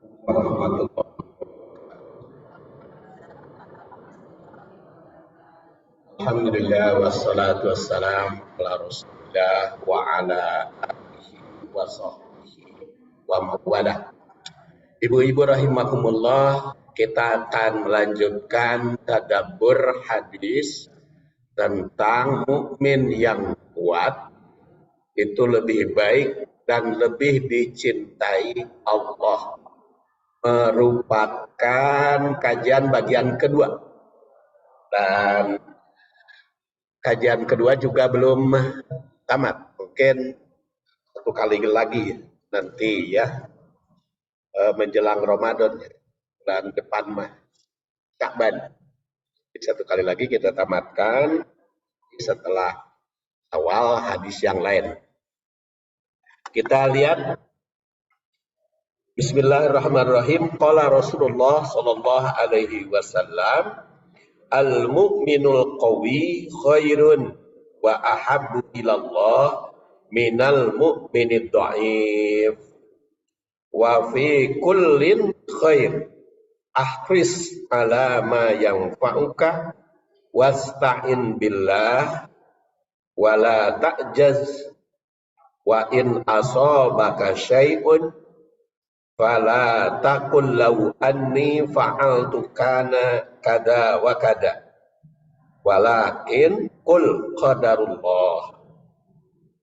warahmatullahi. Alhamdulillah wassalatu wassalam ala Rasulillah wa ala alihi wa sahbihi wa mawalah. Ibu-ibu rahimakumullah, kita akan melanjutkan tadabbur hadis tentang mukmin yang kuat itu lebih baik dan lebih dicintai Allah. Merupakan kajian bagian kedua. Dan kajian kedua juga belum tamat. Mungkin satu kali lagi nanti ya, menjelang Ramadan bulan depan mah Sya'ban. Satu kali lagi kita tamatkan setelah awal hadis yang lain. Kita lihat Bismillahirrahmanirrahim. Qala Rasulullah sallallahu alaihi wasallam, al-mu'minul qawi khairun wa ahabbu ilallah minal mu'minid dha'if wa fi kullin khair ahris ala ma yanfa'uka wasta'in billah wa la ta'jaz wa in asabaka syai'un fala taqul law anni fa'altu kana kada wa kada walakin qul qadarullah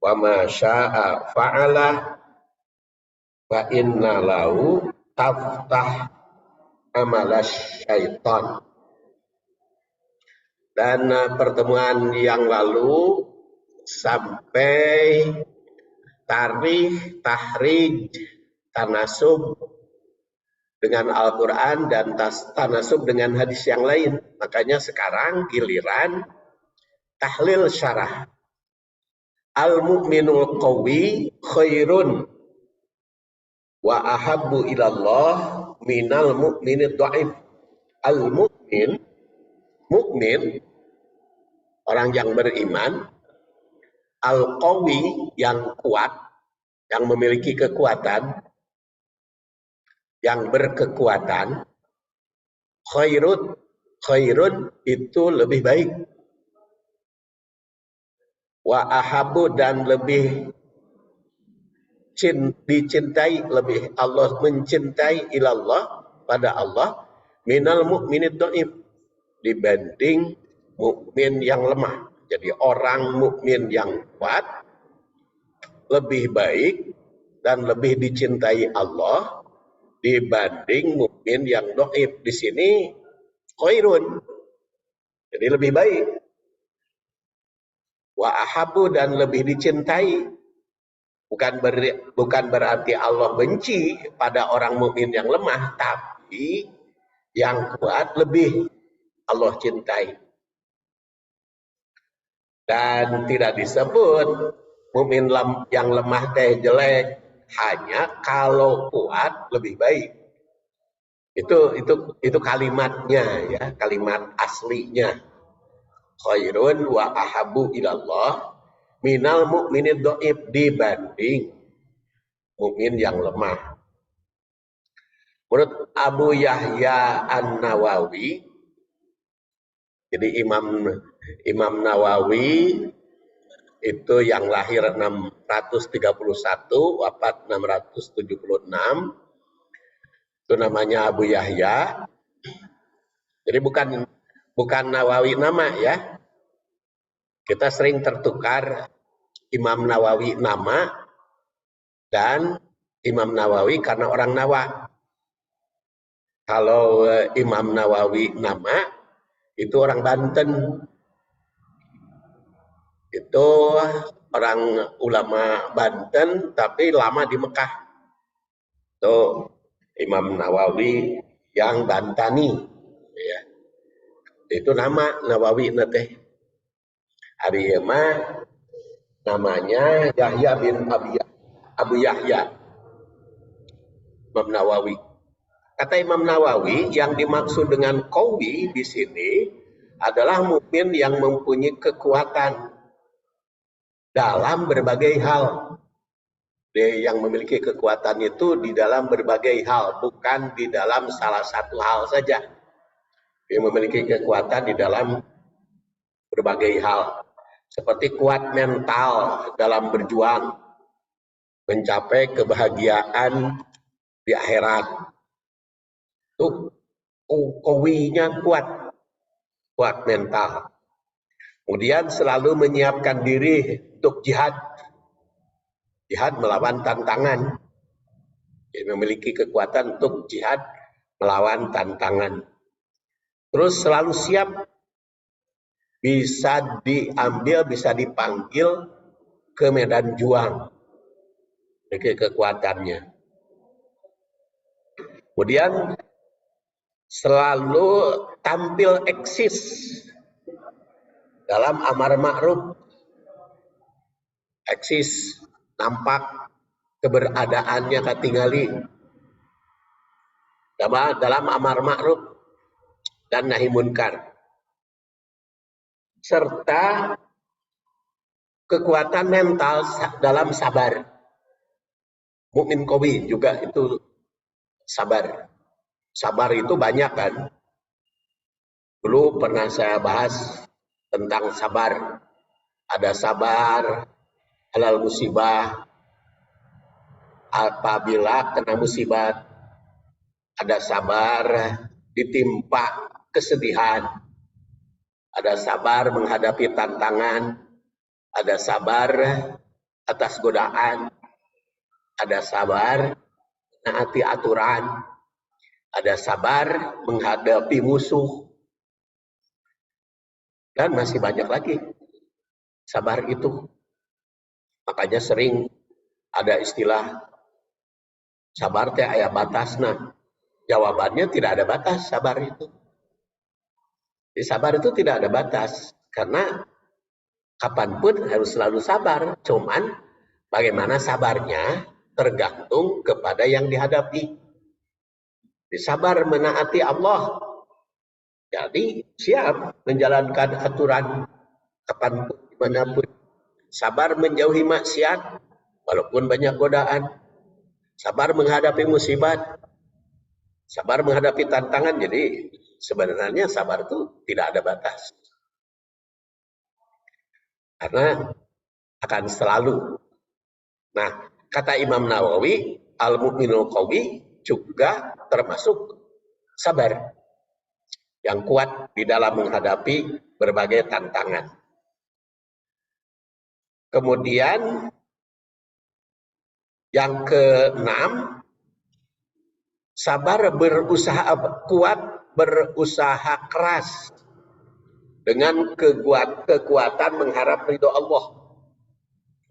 wa ma syaa fa'ala fa inna lahu taftah amalas syaitan. Dan pertemuan yang lalu sampai tarikh, tahrij, tanasub dengan Al-Quran dan tanasub dengan hadis yang lain. Makanya sekarang giliran tahlil syarah. Al-mu'minul qawi khairun wa ahabbu ilallah minal mu'minid dha'if. Al-mu'min, mukmin, orang yang beriman, al-qawi, yang kuat, yang memiliki kekuatan, yang berkekuatan, khairun itu lebih baik, wa ahabu dan lebih dicintai, lebih Allah mencintai ilallah pada Allah minal mu'minid dhaif, dibanding mukmin yang lemah. Jadi orang mukmin yang kuat lebih baik dan lebih dicintai Allah dibanding mukmin yang dhaif. Di sini khairun, jadi lebih baik. Wa ahabu dan lebih dicintai. Bukan berarti Allah benci pada orang mukmin yang lemah, tapi yang kuat lebih Allah cintai. Dan tidak disebut mukmin yang lemah teh jelek, hanya kalau kuat lebih baik. Itu kalimatnya ya, kalimat aslinya. Khairun wa ahabu ilallah minal mu'minid dhaif, dibanding mukmin yang lemah. Menurut Abu Yahya An-Nawawi, jadi Imam Nawawi itu yang lahir 631, wafat 676, itu namanya Abu Yahya. Jadi bukan Nawawi nama ya. Kita sering tertukar Imam Nawawi nama dan Imam Nawawi karena orang Nawa. Kalau Imam Nawawi nama itu orang Banten. Itu orang ulama Banten tapi lama di Mekah. Itu Imam Nawawi yang Bantani ya. Itu nama Nawawi nate. Hari mah namanya Yahya bin Abu Yahya Imam Nawawi. Kata Imam Nawawi, yang dimaksud dengan qawi di sini adalah mukmin yang mempunyai kekuatan dalam berbagai hal. Yang memiliki kekuatan itu di dalam berbagai hal, bukan di dalam salah satu hal saja. Dia memiliki kekuatan di dalam berbagai hal, seperti kuat mental dalam berjuang mencapai kebahagiaan di akhirat. Itu kowinya kuat mental. Kemudian selalu menyiapkan diri untuk jihad melawan tantangan. Dia memiliki kekuatan untuk jihad melawan tantangan. Terus selalu siap, bisa diambil, bisa dipanggil ke medan juang. Memiliki kekuatannya. Kemudian selalu tampil eksis dalam amar ma'ruf. Eksis, nampak keberadaannya katingali dalam amar ma'ruf dan nahi munkar, serta kekuatan mental dalam sabar. Mukmin qawi juga itu sabar. Sabar itu banyak kan. Dulu pernah saya bahas tentang sabar. Ada sabar halal musibah, apabila kena musibah. Ada sabar ditimpa kesedihan. Ada sabar menghadapi tantangan. Ada sabar atas godaan. Ada sabar menaati aturan. Ada sabar menghadapi musuh. Dan masih banyak lagi sabar itu. Makanya sering ada istilah sabar teh aya batasna. Jawabannya tidak ada batas sabar itu. Di sabar itu tidak ada batas, karena kapanpun harus selalu sabar. Cuman bagaimana sabarnya tergantung kepada yang dihadapi. Sabar menaati Allah. Jadi siap menjalankan aturan kapanpun, dimanapun. Sabar menjauhi maksiat, walaupun banyak godaan. Sabar menghadapi musibah. Sabar menghadapi tantangan. Jadi sebenarnya sabar itu tidak ada batas. Karena akan selalu. Nah, kata Imam Nawawi, al-mu'minul qawi juga termasuk sabar yang kuat di dalam menghadapi berbagai tantangan. Kemudian yang keenam, sabar berusaha kuat, berusaha keras dengan kekuatan mengharap ridho Allah.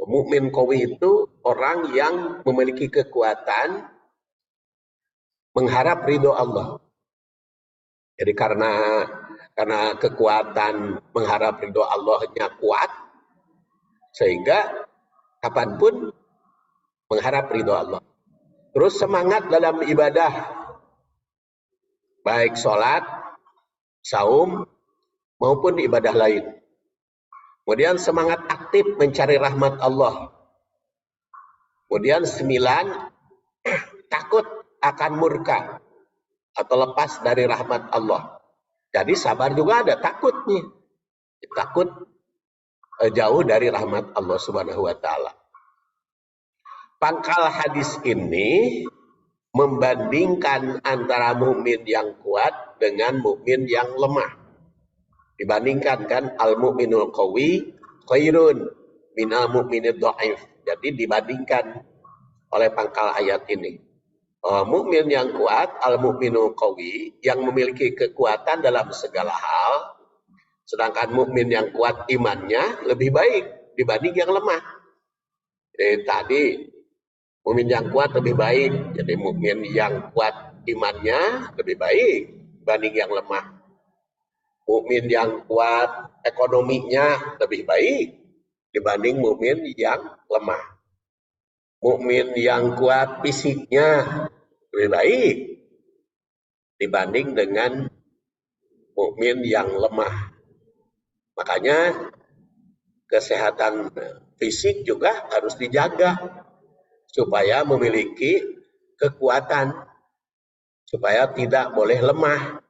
Mukmin qawi itu orang yang memiliki kekuatan mengharap ridho Allah. Jadi karena kekuatan mengharap ridho Allahnya kuat, sehingga kapanpun mengharap ridho Allah. Terus semangat dalam ibadah, baik sholat, saum, maupun ibadah lain. Kemudian semangat aktif mencari rahmat Allah. Kemudian 9, takut akan murka atau lepas dari rahmat Allah. Jadi sabar juga ada takutnya. Takut jauh dari rahmat Allah Subhanahu wa taala. Pangkal hadis ini membandingkan antara mukmin yang kuat dengan mukmin yang lemah. Dibandingkan kan, al-mu'minul qawi khairun minal mu'minid dhaif. Jadi dibandingkan oleh pangkal ayat ini. Mukmin yang kuat, al-mu'minul qawi, yang memiliki kekuatan dalam segala hal, sedangkan mukmin yang kuat imannya lebih baik dibanding yang lemah. Jadi tadi mukmin yang kuat lebih baik, jadi mukmin yang kuat imannya lebih baik dibanding yang lemah. Mukmin yang kuat ekonominya lebih baik dibanding mukmin yang lemah. Mukmin yang kuat fisiknya lebih baik dibanding dengan mukmin yang lemah. Makanya kesehatan fisik juga harus dijaga supaya memiliki kekuatan, supaya tidak boleh lemah.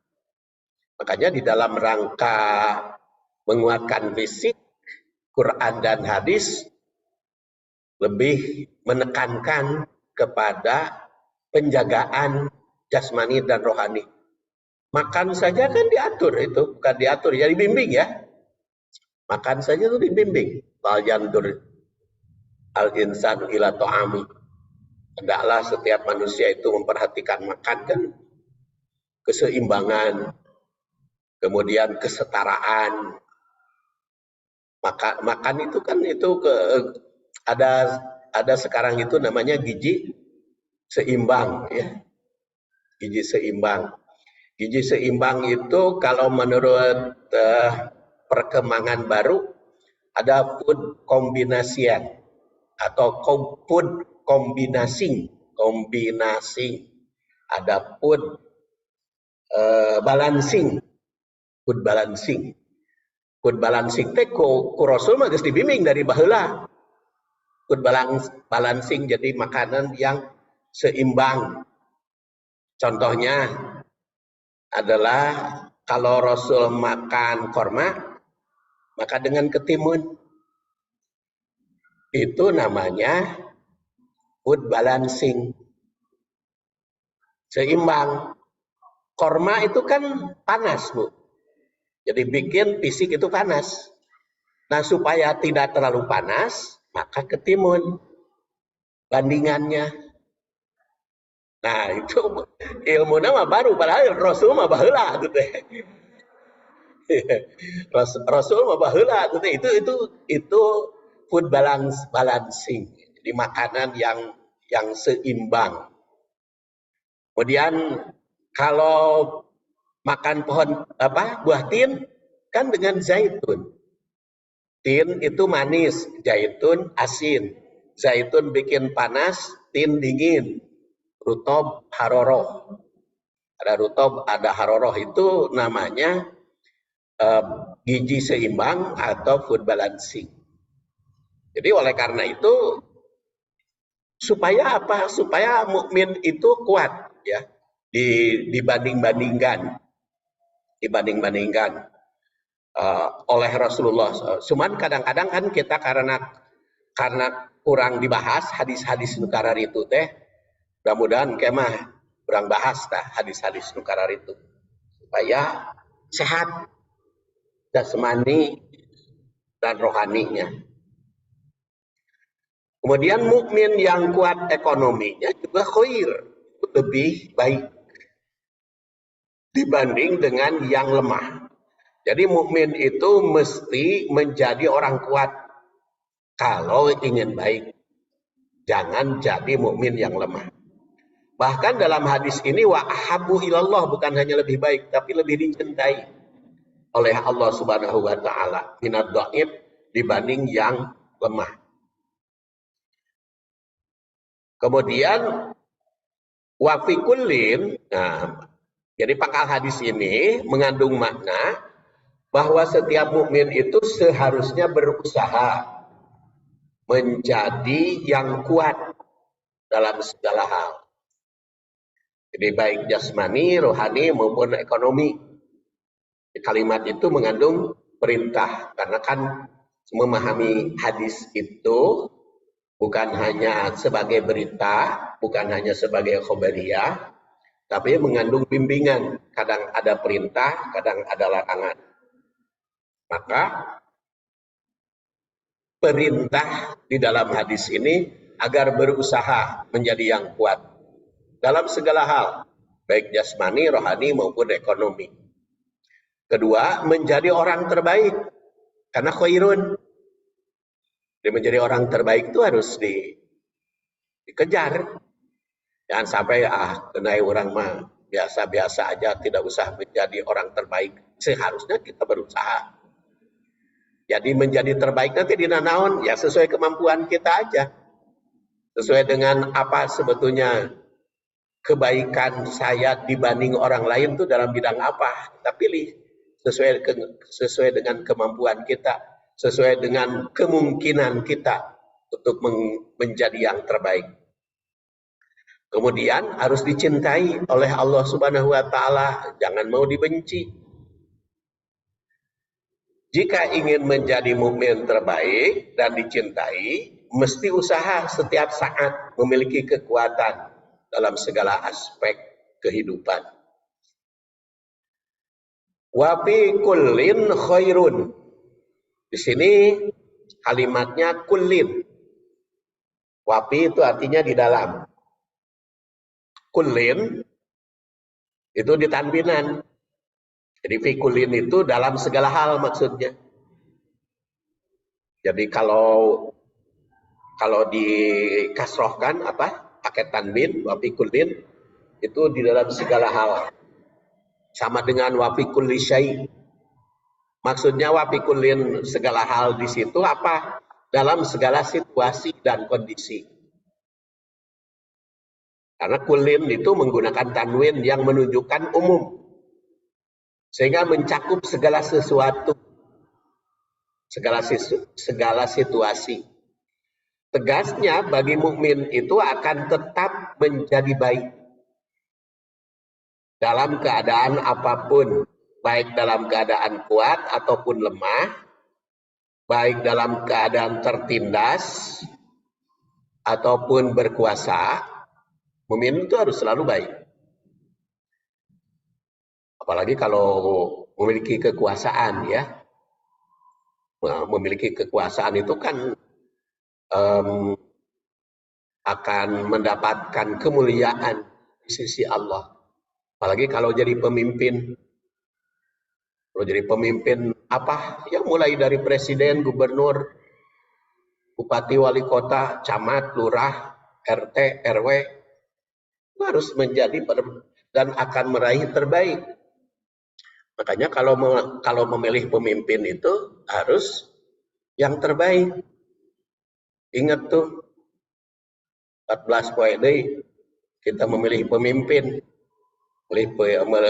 Makanya di dalam rangka menguatkan fisik, Quran dan hadis lebih menekankan kepada penjagaan jasmani dan rohani. Makan saja kan diatur, itu bukan diatur, ya dibimbing ya. Makan saja itu dibimbing. Fal yandur al insanu ila ta'ami. Hendaklah setiap manusia itu memperhatikan makan, kan keseimbangan, kemudian kesetaraan. Makan itu kan ada sekarang itu namanya gizi seimbang ya. Gizi seimbang. Gizi seimbang itu kalau menurut perkembangan baru ada food kombinasian atau food kombinasi, ada food balancing, food balancing. Food balancing teh ku Rasul mah geus dibimbing dari baheula. Food balancing jadi makanan yang seimbang. Contohnya adalah kalau Rasul makan korma, maka dengan ketimun. Itu namanya food balancing. Seimbang. Korma itu kan panas, Bu. Jadi bikin fisik itu panas. Nah, supaya tidak terlalu panas, maka ketimun bandingannya. Nah, itu ilmu nama baru, padahal Rasul mah baheula gitu deh. Rasul mah baheula gitu. Itu food balancing. Jadi makanan yang seimbang. Kemudian kalau makan pohon buah tin kan dengan zaitun. Tin itu manis, zaitun asin. Zaitun bikin panas, tin dingin. Rutob haroroh. Ada rutob, ada haroroh, itu namanya gizi seimbang atau food balancing. Jadi oleh karena itu supaya apa? Supaya mukmin itu kuat ya. Dibanding-bandingkan oleh Rasulullah. Cuman kadang-kadang kan kita karena kurang dibahas hadis-hadis nukarar itu teh, mudah-mudahan kemah kurang bahas hadis-hadis nukarar itu supaya sehat jasmani dan rohaninya. Kemudian mukmin yang kuat ekonominya juga khair, lebih baik dibanding dengan yang lemah. Jadi mukmin itu mesti menjadi orang kuat kalau ingin baik. Jangan jadi mukmin yang lemah. Bahkan dalam hadis ini wa ahabbu ilallah, bukan hanya lebih baik tapi lebih dicintai oleh Allah Subhanahu wa taala minad dhaif dibanding yang lemah. Kemudian wa fi kullin, jadi pangkal hadis ini mengandung makna bahwa setiap mukmin itu seharusnya berusaha menjadi yang kuat dalam segala hal. Jadi baik jasmani, rohani maupun ekonomi. Kalimat itu mengandung perintah karena kan memahami hadis itu bukan hanya sebagai berita, bukan hanya sebagai khobariyah, tapi mengandung bimbingan. Kadang ada perintah, kadang ada larangan. Maka perintah di dalam hadis ini agar berusaha menjadi yang kuat dalam segala hal, baik jasmani, rohani maupun ekonomi. Kedua, menjadi orang terbaik karena khairun. Jadi menjadi orang terbaik itu harus dikejar. Jangan sampai kenai orang mah biasa-biasa aja, tidak usah menjadi orang terbaik. Seharusnya kita berusaha. Jadi menjadi terbaik nanti di nanaon ya sesuai kemampuan kita aja. Sesuai dengan apa sebetulnya kebaikan saya dibanding orang lain itu dalam bidang apa. Kita pilih sesuai dengan kemampuan kita, sesuai dengan kemungkinan kita untuk menjadi yang terbaik. Kemudian harus dicintai oleh Allah Subhanahu wa taala, jangan mau dibenci. Jika ingin menjadi mukmin terbaik dan dicintai, mesti usaha setiap saat memiliki kekuatan dalam segala aspek kehidupan. Wa fi kullin khairun. Di sini kalimatnya kullin. Wapi itu artinya di dalam. Kullin itu di tanwinan. Jadi fi kullin itu dalam segala hal maksudnya. Jadi kalau dikasrohkan apa? Pakai tanwin, wapi kullin itu di dalam segala hal. Sama dengan wafi kulli syai'. Maksudnya wafi kullin segala hal di situ apa? Dalam segala situasi dan kondisi. Karena kullin itu menggunakan tanwin yang menunjukkan umum. Sehingga mencakup segala sesuatu. Segala situasi. Tegasnya bagi mukmin itu akan tetap menjadi baik. Dalam keadaan apapun. Baik dalam keadaan kuat ataupun lemah. Baik dalam keadaan tertindas. Ataupun berkuasa. Mukmin itu harus selalu baik. Apalagi kalau memiliki kekuasaan ya. Nah, memiliki kekuasaan itu kan akan mendapatkan kemuliaan di sisi Allah. Apalagi kalau jadi pemimpin. Kalau jadi pemimpin apa? Ya mulai dari presiden, gubernur, bupati, wali kota, camat, lurah, RT, RW. Harus menjadi dan akan meraih terbaik. Makanya kalau memilih pemimpin itu harus yang terbaik. Ingat tuh 14 poin kita memilih pemimpin,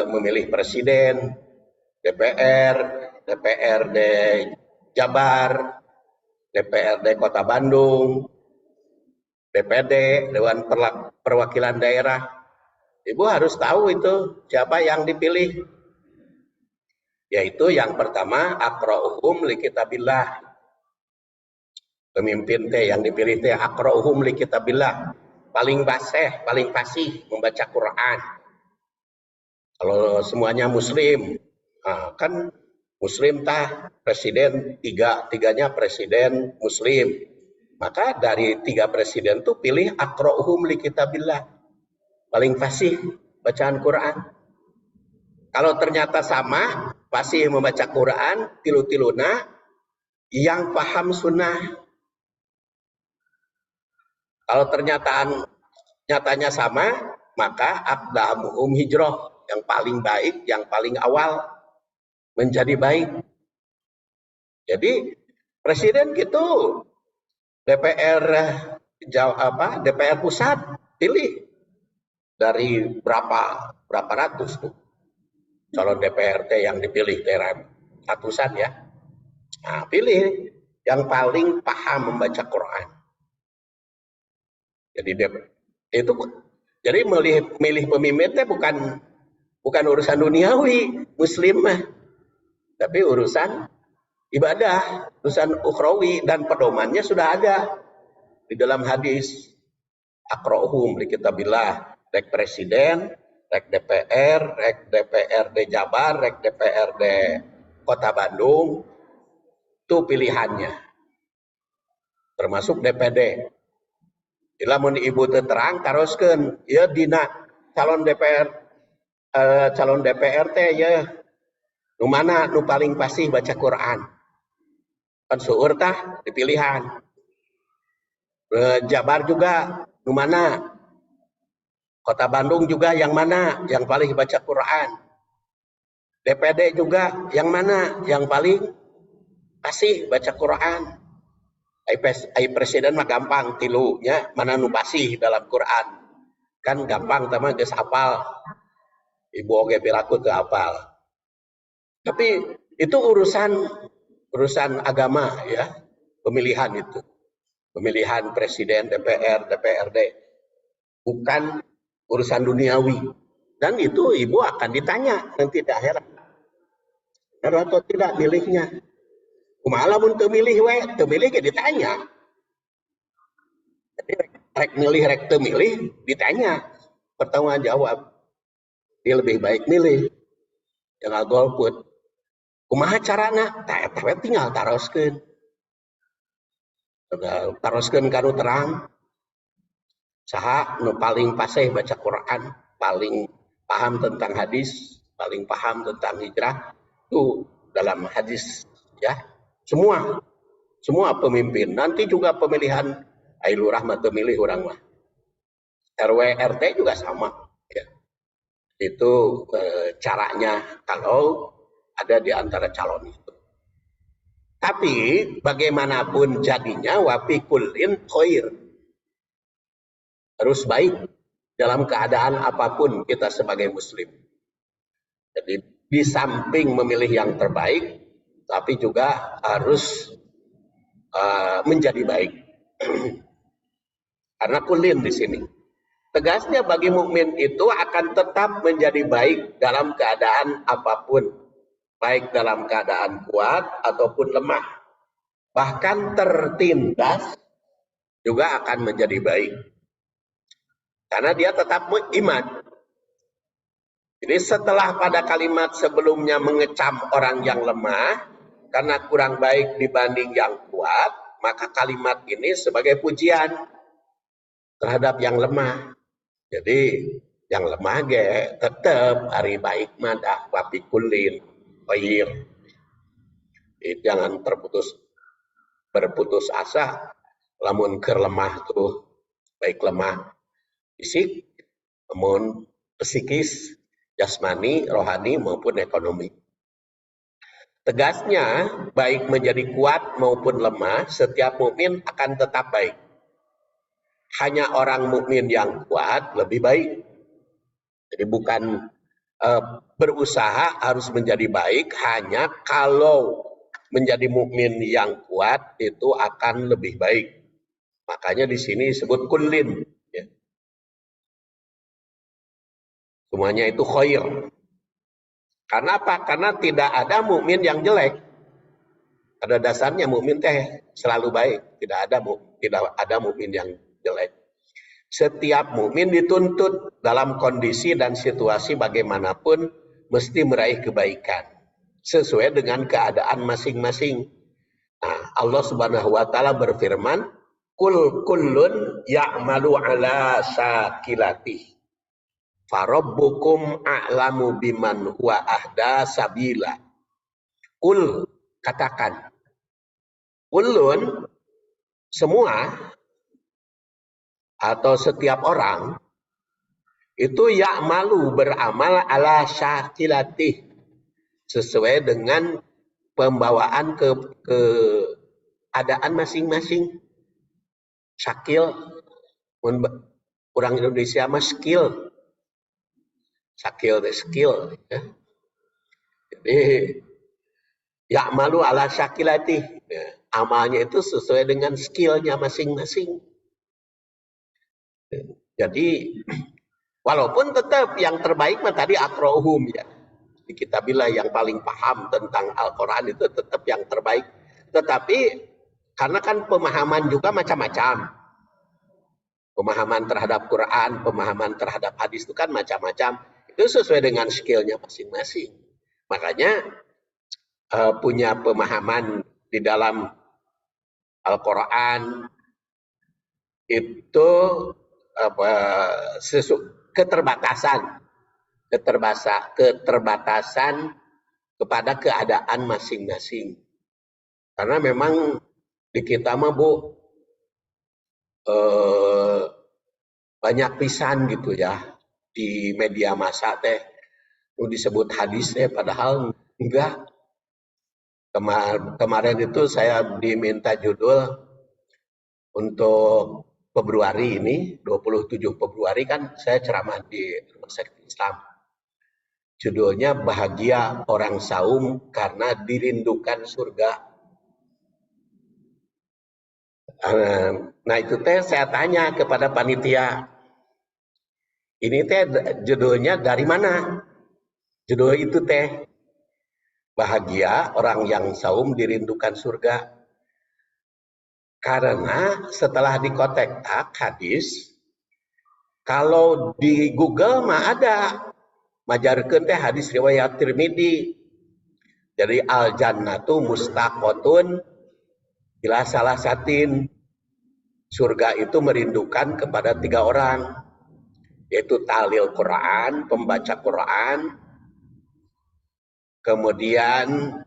memilih presiden, DPR, DPRD Jabar, DPRD Kota Bandung, DPD, Dewan Perwakilan Daerah. Ibu harus tahu itu siapa yang dipilih. Yaitu yang pertama, aqra'uhum li kitabillah. Pemimpin yang dipilih aqra'uhum li kitabillah. Paling paling fasih membaca Quran. Kalau semuanya muslim, kan muslim presiden tiganya presiden muslim. Maka dari 3 presiden tuh pilih aqra'uhum li kitabillah. Paling fasih bacaan Quran. Kalau ternyata sama, fasih membaca Quran, tilu-tiluna, yang paham sunnah. Kalau nyatanya sama, maka aqdamuhum hijrah. Yang paling baik, yang paling awal menjadi baik. Jadi presiden gitu. DPR pusat pilih dari berapa ratus tuh calon DPRD yang dipilih ratusan ya. Nah, pilih yang paling paham membaca Quran. Jadi milih pemimpinnya bukan urusan duniawi muslim mah, tapi urusan ibadah, urusan ukhrawi, dan pedomannya sudah ada di dalam hadis. Aqra'uhum li kitabillah, rek presiden, rek DPR, rek DPRD Jabar, rek DPRD Kota Bandung, itu pilihannya. Termasuk DPD. Lamun ibu terang taroskeun, ya dina calon DPR teh ya nu mana nu paling fasih baca Quran. Kan seueur tah dipilihan. Jabar juga nu mana? Kota Bandung juga yang mana? Yang paling baca Quran. DPD juga yang mana? Yang paling fasih baca Quran. Ai presiden mah gampang tilunya mana nu fasih dalam Quran. Kan gampang teman geus hafal. Ibu oge piraku teu hafal. Tapi itu urusan agama ya, pemilihan itu. Pemilihan presiden, DPR, DPRD. Bukan urusan duniawi. Dan itu ibu akan ditanya nanti di akhirat. Benar atau tidak milihnya? Kumaha mun teu milih we, teu milih ge ditanya. Jadi rek milih rek teu milih ditanya. Pertanggung jawab. Dia lebih baik milih. Jangan golput. Kumaha carana? Tah eta we tinggal taroskeun. Taroskeun kanu terang. Saha nu paling fasih baca Quran, paling paham tentang hadis, paling paham tentang hijrah. Itu dalam hadis ya. Semua pemimpin. Nanti juga pemilihan Ailurah mah milih orang mah. RW RT juga sama ya. Itu caranya kalau ada di antara calon itu. Tapi bagaimanapun jadinya wafi kullin khair. Harus baik dalam keadaan apapun kita sebagai muslim. Jadi di samping memilih yang terbaik, tapi juga harus menjadi baik. Karena kullin di sini. Tegasnya bagi mukmin itu akan tetap menjadi baik dalam keadaan apapun, baik dalam keadaan kuat ataupun lemah. Bahkan tertindas juga akan menjadi baik. Karena dia tetap iman. Jadi setelah pada kalimat sebelumnya mengecam orang yang lemah, karena kurang baik dibanding yang kuat, maka kalimat ini sebagai pujian terhadap yang lemah. Jadi yang lemah ge tetap hari baik mah dah wafi kullin khair. Jangan berputus asa lamun keur lemah tuh baik lemah fisik namun psikis, jasmani, rohani maupun ekonomi. Tegasnya baik menjadi kuat maupun lemah, setiap mukmin akan tetap baik. Hanya orang mukmin yang kuat lebih baik. Jadi bukan berusaha harus menjadi baik, hanya kalau menjadi mukmin yang kuat itu akan lebih baik. Makanya di sini disebut kullin. Ya. Semuanya itu khair. Karena apa? Karena tidak ada mukmin yang jelek. Pada dasarnya mukmin teh selalu baik. Tidak ada mukmin yang jelek. Setiap mukmin dituntut dalam kondisi dan situasi bagaimanapun mesti meraih kebaikan sesuai dengan keadaan masing-masing. Nah, Allah Subhanahu wa taala berfirman, kullun ya'malu ala syakilati. Farabbukum a'lamu biman huwa ahda sabila. Kul, katakan. Kullun, semua atau setiap orang itu ya'malu beramal ala syakilati sesuai dengan pembawaan ke keadaan masing-masing. Syakil, orang Indonesia mah skill. Syakil the skill. Ya. Jadi ya'malu ala syakilati. Ya, amalnya itu sesuai dengan skillnya masing-masing. Jadi walaupun tetap yang terbaik mah tadi akrohum ya. Di kitabillah yang paling paham tentang Al-Quran itu tetap yang terbaik. Tetapi karena kan pemahaman juga macam-macam. Pemahaman terhadap Quran, pemahaman terhadap hadis itu kan macam-macam. Itu sesuai dengan skillnya masing-masing. Makanya punya pemahaman di dalam Al-Quran itu keterbatasan kepada keadaan masing-masing. Karena memang di kita mah Bu banyak pisan gitu ya di media massa teh disebut hadis teh padahal enggak. Kemarin itu saya diminta judul untuk Februari ini, 27 Februari kan saya ceramah di Rumah Sakit Islam. Judulnya Bahagia Orang Saum Karena Dirindukan Surga. Nah itu teh saya tanya kepada panitia, Ini teh judulnya dari mana? Judul itu teh bahagia orang yang saum dirindukan surga. Karena setelah dikotek-tak hadis, kalau di Google mah ada majarkeun teh hadis riwayat Tirmidzi. Jadi al jannatu mustaqotun bila salah satin, surga itu merindukan kepada 3 orang, yaitu talil Quran, pembaca Quran, kemudian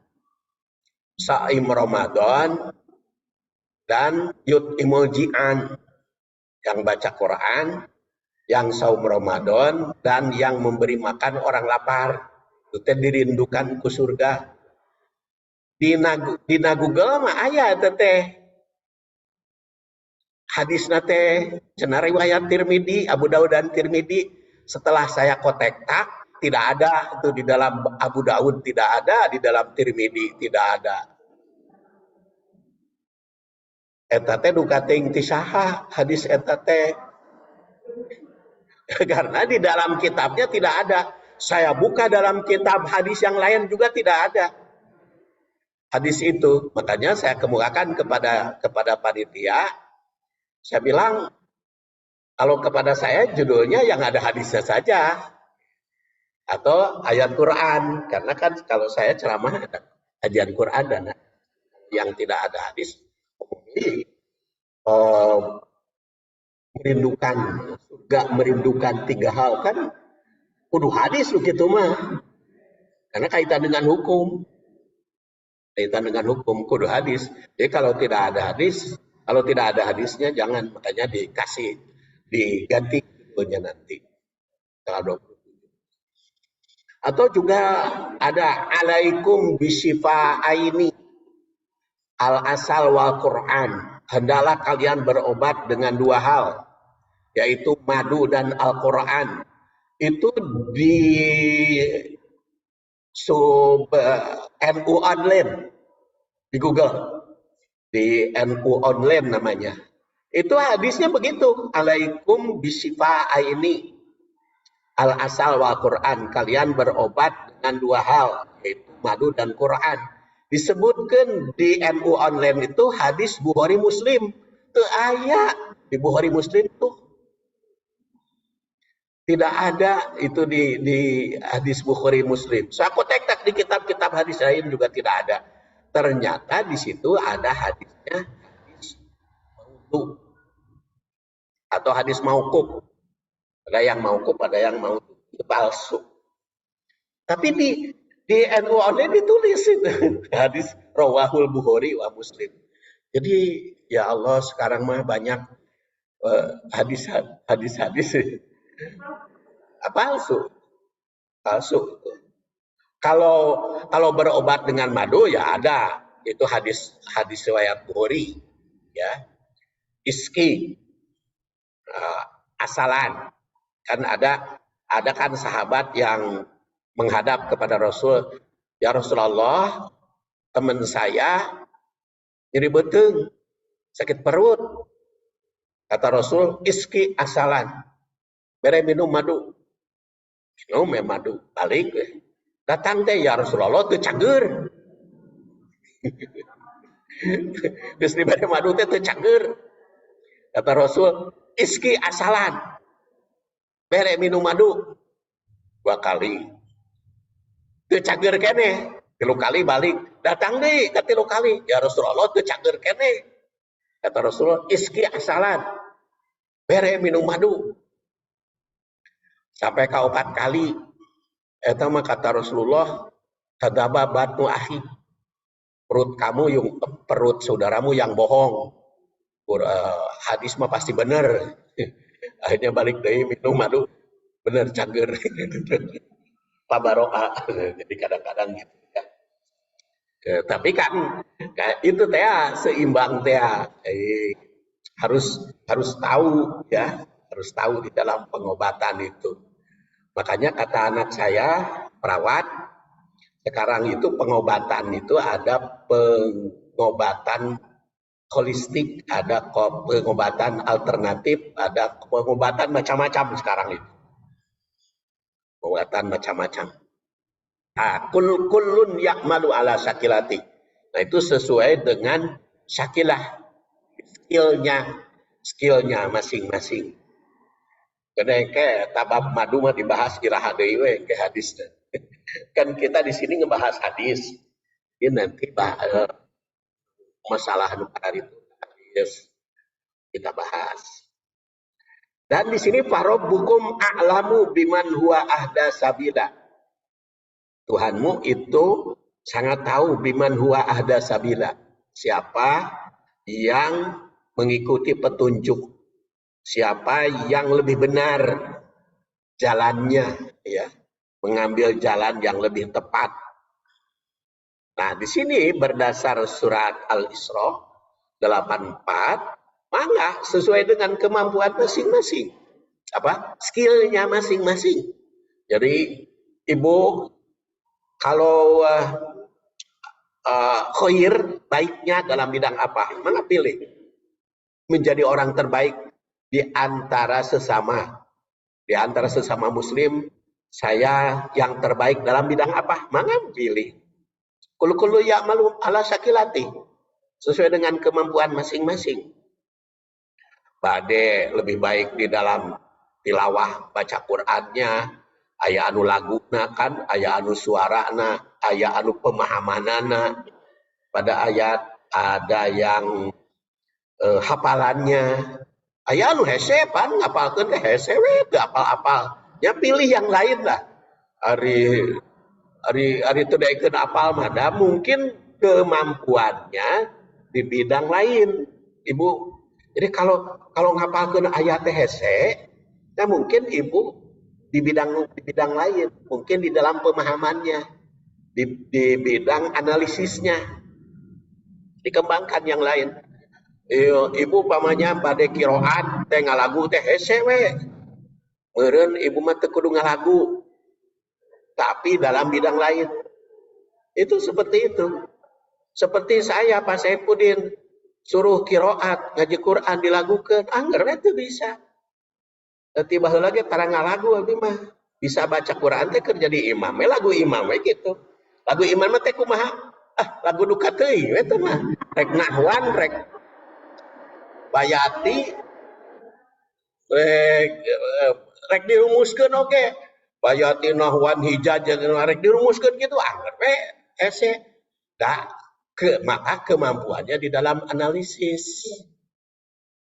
saim Ramadan, dan yut'imul ji'an, yang baca Quran, yang saum Ramadan, dan yang memberi makan orang lapar. Itu teh dirindukan ke surga. Dina Google mah aya teh hadis nate cenah riwayat Tirmidzi, Abu Daud dan Tirmidzi. Setelah saya kotek tak, tidak ada itu di dalam Abu Daud, tidak ada di dalam Tirmidzi, tidak ada. Eta teh duka teuing ti saha hadis eta teh. Karena di dalam kitabnya tidak ada. Saya buka dalam kitab hadis yang lain juga tidak ada hadis itu. Makanya saya kemukakan kepada panitia. Saya bilang, kalau kepada saya judulnya yang ada hadisnya saja, atau ayat Quran. Karena kan kalau saya ceramah ada kajian Quran dan yang tidak ada hadis. Merindukan surga, merindukan 3 hal kan kudu hadis begitu mah. Karena kaitan dengan hukum. Kaitan dengan hukum kudu hadis. Jadi kalau tidak ada hadis, kalau tidak ada hadisnya jangan, makanya diganti judulnya nanti tanggal 27. Atau juga ada alaikum bisyifa aini al asal wal Quran. Hendaklah kalian berobat dengan 2 hal, yaitu madu dan Al-Quran. Itu di NU Online, di Google, di NU Online namanya. Itu hadisnya begitu, alaikum bisyifa aini al asal wal Quran. Kalian berobat dengan 2 hal, yaitu madu dan Quran. Disebutkan di NU Online itu hadis Bukhari Muslim. Itu ayat di Bukhari Muslim tuh tidak ada itu di hadis Bukhari Muslim. So aku tek di kitab-kitab hadis lain juga tidak ada. Ternyata di situ ada hadisnya hadis mauquf atau hadis mauquf. Ada yang mauquf, ada yang mauquf, itu palsu. Tapi di NU Online ditulis itu hadis rawahul Bukhari wa Muslim. Jadi ya Allah, sekarang mah banyak hadis palsu. Kalau berobat dengan madu ya ada, itu hadis riwayat Bukhari ya. Iski asalan, kan ada kan sahabat yang menghadap kepada Rasul, ya Rasulullah, teman saya nyeri beuteung, sakit perut. Kata Rasul, iski asalan, bere minum madu. Minum madu, balik. Datang teh ya Rasulullah teu cager. Geus dibere madu teh teu cager. Kata Rasul, iski asalan, bere minum madu 2 kali. Teu cager kene, 3 kali balik. Datang deui ka 3 kali, ya Rasulullah teu cager kene. Kata Rasulullah, iski asalan, bere minum madu. Sampai ke 4 kali. Eta mah kata Rasulullah, kadaba batnu akhi, perut saudaramu yang bohong. Hadis mah pasti bener. Akhirnya balik deui minum madu, bener cager. Tabaroa. Jadi kadang-kadang gitu ya. Tapi kan itu teh seimbang teh harus tahu ya, harus tahu di dalam pengobatan itu. Makanya kata anak saya perawat, sekarang itu pengobatan itu ada pengobatan holistik, ada pengobatan alternatif, ada pengobatan macam-macam sekarang itu. perbuatan macam-macam. Kullun ya'malu ala syakilati. Nah, itu sesuai dengan syakilah, skillnya masing-masing. Karena kayak tabab madu mah dibahas iraha deui we ke hadis. Kan kita di sini ngebahas hadis. Ini nanti masalah nukar itu hadis kita bahas. Dan di sini farabbukum a'lamu biman huwa ahda sabila. Tuhanmu itu sangat tahu biman huwa ahda sabila. Siapa yang mengikuti petunjuk, siapa yang lebih benar jalannya, ya, mengambil jalan yang lebih tepat. Nah, di sini berdasar surat Al-Isra 84, maka sesuai dengan kemampuan masing-masing, skillnya masing-masing. Jadi ibu kalau khair, baiknya dalam bidang apa, mana pilih menjadi orang terbaik di antara sesama muslim. Saya yang terbaik dalam bidang apa, mana pilih. Kullu ya'malu ala syakilati, sesuai dengan kemampuan masing-masing. Bade lebih baik di dalam tilawah baca Qur'annya, aya anu laguna kan, aya anu suarana, aya anu pemahamanana. Pada ayat ada yang hafalannya, aya anu hese pan ngapalkeun teh hese we teu apal-apal. Ya pilih yang lain lah. Ari teu daekeun apal mah da mungkin kemampuannya di bidang lain, Ibu. Jadi kalau ngapalkeun ayat teh hese, ya mungkin Ibu di bidang lain, mungkin di dalam pemahamannya, di bidang analisisnya dikembangkan yang lain. Ibu pamanya pada kiroat teh ngalagu teh hese we, meureun Ibu mah teu kudu ngalagu, tapi dalam bidang lain. Itu seperti itu. Seperti saya Pak Saifuddin suruh kiroat ngaji Quran dilagukeun, angger we teu bisa. Tiba lagi tarang ngalagu abi mah bisa baca Quran teh keur jadi imam, lagu imam we gitu. Lagu imam mah teh kumaha? Lagu duka teuing we teh mah. Rek nahwan, rek bayati, rek dirumuskeun oke. Bayati nahwan hijaj rek dirumuskeun gitu angger we hese. Maka kemampuannya di dalam analisis.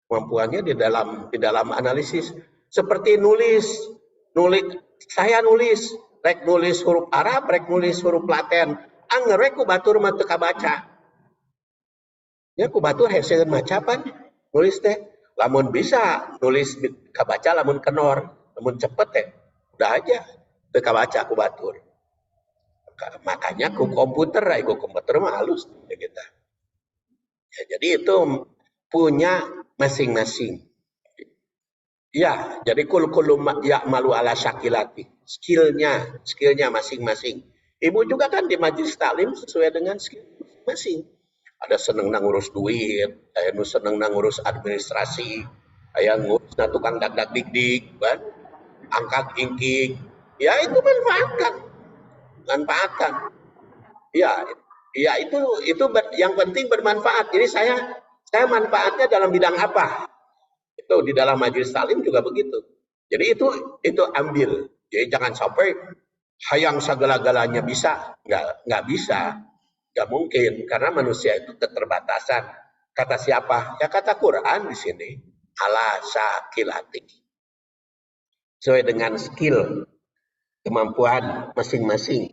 Kemampuannya di dalam analisis. Seperti nulis, saya nulis, rek nulis huruf Arab, rek nulis huruf Latin, angger we ku batur mah teu kabaca. Ya ku batur hese maca pan nulis teh. Lamun bisa nulis kabaca, lamun kenor, lamun cepet teh udah aja teu kabaca ku batur. Makanya ku komputer mah halus ya kita. Ya, jadi itu punya masing-masing. Ya, jadi kullu ya'malu ala syakilati. Skillnya masing-masing. Ibu juga kan di majelis taklim sesuai dengan skill masing-masing. Ada seneng ngurus duit, ada nu seneng ngurus administrasi, aya ngurus tukang dak dik kan, angkat ingking. Ya itu manfaatkan. Ya itu yang penting bermanfaat. Jadi saya manfaatnya dalam bidang apa? Itu di dalam majelis taklim juga begitu. Jadi itu ambil. Jadi jangan sampai hayang segala-galanya bisa, nggak bisa, nggak mungkin karena manusia itu keterbatasan. Kata siapa? Ya kata Quran di sini. Ala syakilati. Sesuai dengan skill, kemampuan masing-masing.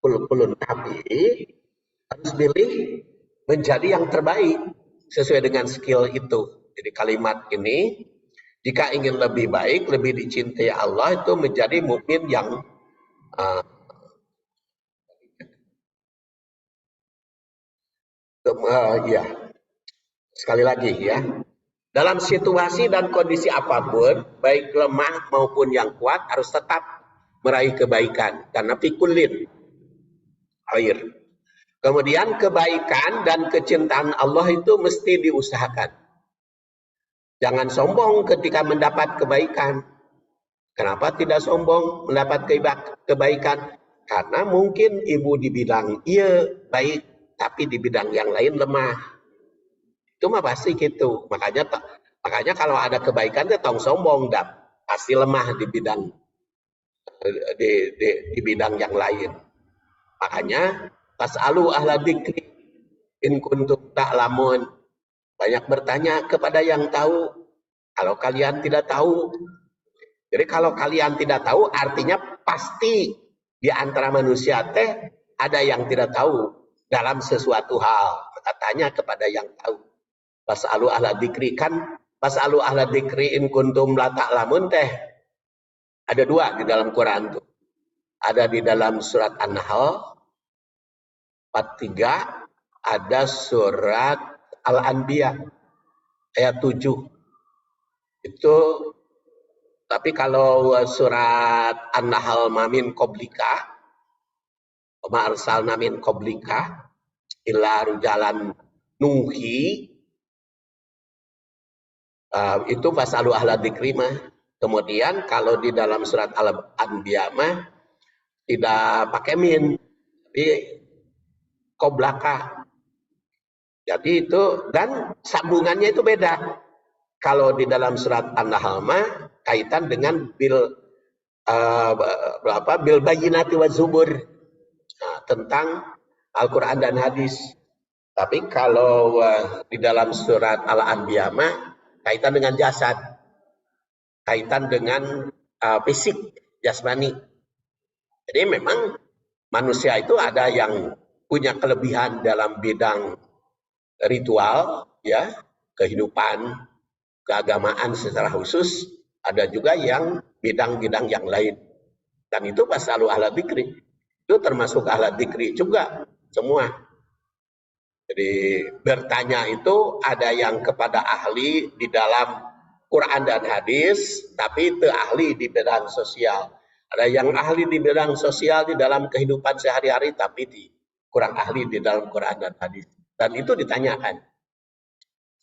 Kulun tapi harus pilih menjadi yang terbaik sesuai dengan skill itu. Jadi kalimat ini, jika ingin lebih baik, lebih dicintai Allah, itu menjadi mukmin yang ya, sekali lagi ya, dalam situasi dan kondisi apapun, baik lemah maupun yang kuat, harus tetap meraih kebaikan. Karena fikulin khair. Kemudian kebaikan dan kecintaan Allah itu mesti diusahakan. Jangan sombong ketika mendapat kebaikan. Kenapa tidak sombong mendapat kebaikan? Karena mungkin ibu di bidang iya baik, tapi di bidang yang lain lemah. Itu mah pasti gitu. Makanya kalau ada kebaikan itu tong sombong, pasti lemah di bidang di bidang yang lain. Makanya fas'alu ahla dzikri in kuntum ta'lamun. Banyak bertanya kepada yang tahu kalau kalian tidak tahu. Jadi kalau kalian tidak tahu artinya pasti di antara manusia teh ada yang tidak tahu dalam sesuatu hal. Maka tanya kepada yang tahu. Fas'alu ahla dzikri, kan fas'alu ahla dzikri in kuntum la ta'lamun teh ada dua di dalam Quran tuh. Ada di dalam surat An-Nahl 43, ada surat Al-Anbiya ayat 7. Itu tapi kalau surat An-Nahl mamin qoblika ma arsalna min qoblika illa rujalan nuhi, itu fasalu ahla dzikri mah. Kemudian kalau di dalam surat Al-Anbiya mah tidak pakai min, tapi qoblaka. Jadi itu, dan sambungannya itu beda. Kalau di dalam surat An-Nahl mah kaitan dengan bil bayinati wa zubur, tentang Al-Quran dan hadis. Tapi kalau di dalam surat Al-Anbiya mah kaitan dengan jasad, kaitan dengan fisik, jasmani. Jadi memang manusia itu ada yang punya kelebihan dalam bidang ritual, ya, kehidupan, keagamaan secara khusus, ada juga yang bidang-bidang yang lain. Dan itu fasalu ahla dzikri. Itu termasuk ahla dzikri juga semua. Jadi bertanya itu ada yang kepada ahli di dalam Quran dan hadis, tapi itu ahli di bidang sosial. Ada yang ahli di bidang sosial di dalam kehidupan sehari-hari, tapi kurang ahli di dalam Quran dan hadis. Dan itu ditanyakan.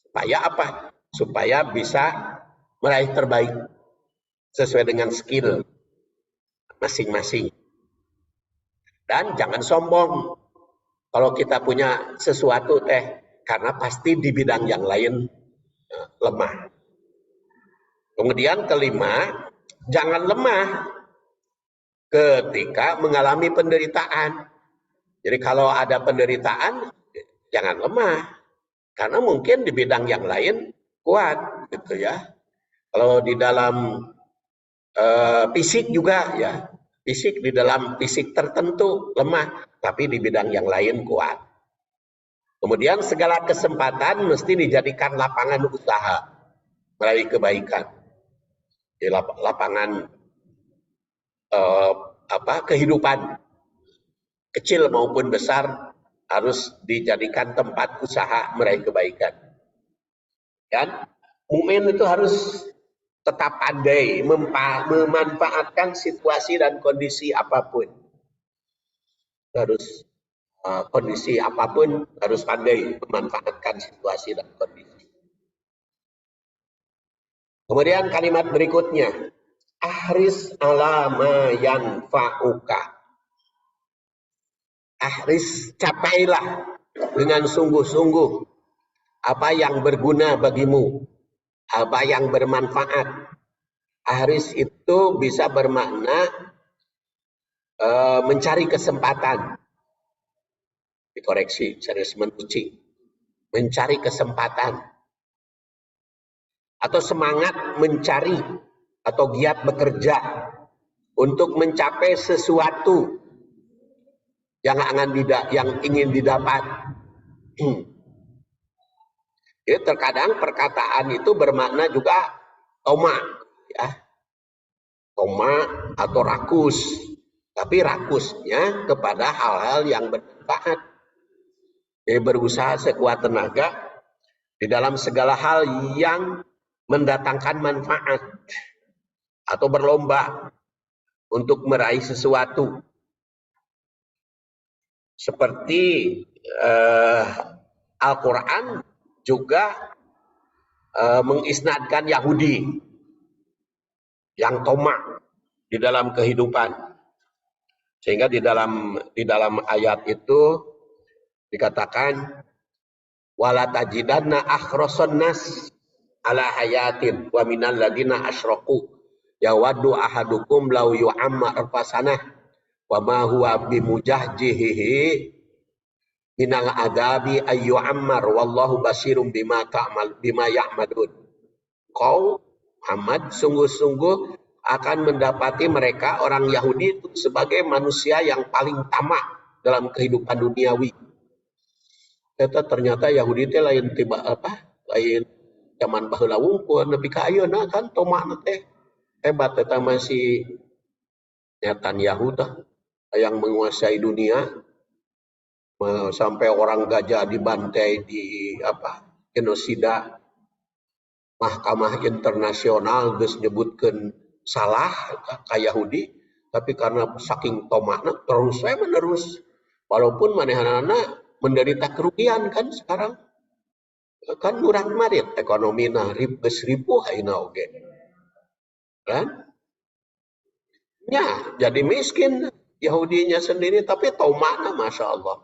Supaya apa? Supaya bisa meraih terbaik sesuai dengan skill masing-masing. Dan jangan sombong kalau kita punya sesuatu teh, karena pasti di bidang yang lain lemah. Kemudian kelima, jangan lemah ketika mengalami penderitaan. Jadi kalau ada penderitaan, jangan lemah, karena mungkin di bidang yang lain kuat, gitu ya. Kalau di dalam fisik juga, ya, fisik di dalam fisik tertentu lemah, tapi di bidang yang lain kuat. Kemudian segala kesempatan mesti dijadikan lapangan usaha meraih kebaikan. Di lapangan kehidupan kecil maupun besar harus dijadikan tempat usaha meraih kebaikan. Dan mukmin itu harus tetap pandai memanfaatkan situasi dan kondisi apapun. Harus kondisi apapun harus pandai memanfaatkan situasi dan kondisi. Kemudian kalimat berikutnya, ahris ala ma yanfa'uka. Ahris, capailah dengan sungguh-sungguh apa yang berguna bagimu, apa yang bermanfaat. Ahris itu bisa bermakna mencari kesempatan. Dikoreksi, serius mencuci. Mencari kesempatan. Atau semangat mencari atau giat bekerja untuk mencapai sesuatu yang ingin didapat. Jadi terkadang perkataan itu bermakna juga toma, ya, toma atau rakus, tapi rakusnya kepada hal-hal yang bermanfaat. Jadi berusaha sekuat tenaga di dalam segala hal yang mendatangkan manfaat atau berlomba untuk meraih sesuatu. Seperti Al-Quran juga mengisnadkan Yahudi. yang tomak di dalam kehidupan. Sehingga di dalam ayat itu dikatakan wala tajidanna akhrasan nas ala hayatin wa minal ladina asyraku yawaddu ahadukum law yu'ammar fasanah wa ma huwa bimujahjihi minal adabi ayyu ammar wallahu basirum bima ya'malun. Kau Muhammad sungguh-sungguh akan mendapati mereka orang Yahudi itu sebagai manusia yang paling tamak dalam kehidupan duniawi. Ternyata Yahudi itu lain lain zaman baheula wungkul nepi ka ayeuna kan tomakna teh hebat eta masih Netanyahu yang menguasai dunia sampai orang gajah dibantai di genosida. Mahkamah internasional geus nyebutkeun salah ka Yahudi, tapi karena saking tomakna terus menerus walaupun manehanana menderita kerugian kan sekarang kan urang marit ekonomina geus ripuh ayeuna oge kan nya jadi miskin Yahudinya sendiri tapi tomakna Masya Allah